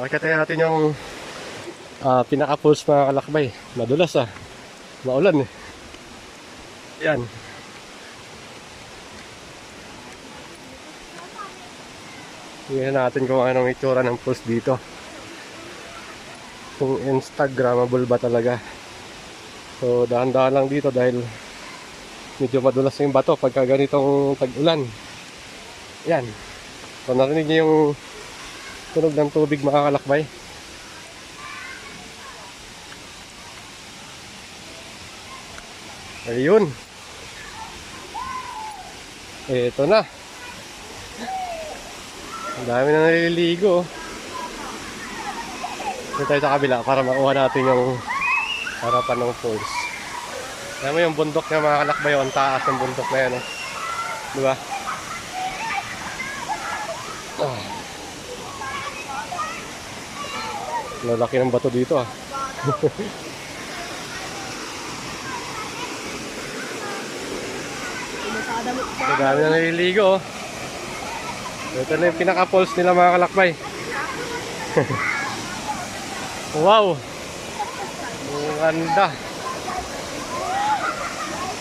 Pakikita natin yung pinaka-pulse mga kalakbay. Madulas maulan eh. Yan. Tingnan natin kung anong itsura ng pulse dito. Kung Instagrammable ba talaga. So dahan-dahan lang dito dahil medyo madulas yung bato pagka ganitong tag-ulan. Yan. So narinig niyo yung tunog ng tubig mga kalakbay. Ayun. Ito na. Ang dami na naliligo. Dito tayo sa kabila para makuha natin yung harapan ng falls. Alam mo yung bundok niya mga kalakbay, ang taas ng bundok na yan. Diba? Lalaki ng bato dito Ang dami na naliligo. Ito na yung pinaka-falls nila mga kalakbay. Wow! Ang ganda.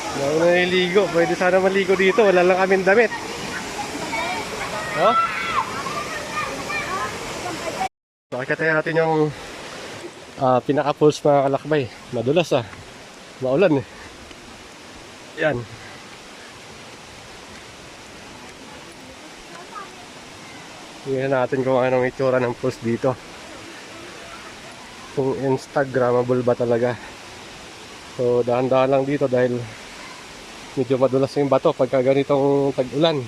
Ang dami na naliligo. Pwede sana maligo dito. Wala lang kaming damit. Pakikita natin yung pinaka-falls mga kalakbay. Madulas maulan eh. Yan. Tingnan natin kung anong itsura ng falls dito. Kung Instagrammable ba talaga. So dahan-dahan lang dito dahil medyo madulas yung bato pagka ganitong tag-ulan.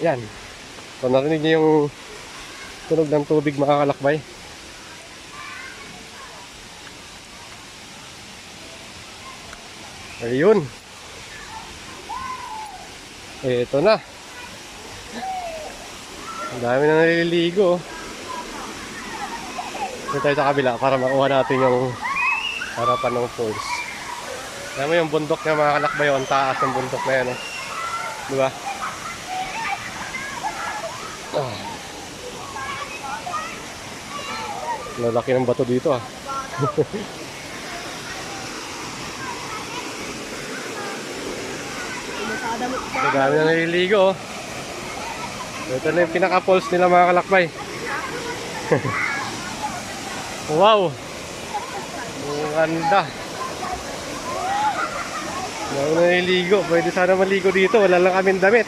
Yan. So narinig niyo yung tunog ng tubig mga kalakbay. Ayun. Ito na. Ang dami na naliligo. Dito tayo sa kabila para makuha natin yung harapan ng falls. Alam mo yung bundok niya mga kalakbay, ang taas ng bundok na yan. Diba? Lalaki ng bato dito Ang dami na naliligo. Ito na yung pinaka-falls nila mga kalakbay. Wow! Ang ganda. Ang naliligo. Pwede sana maligo dito. Wala lang kaming damit.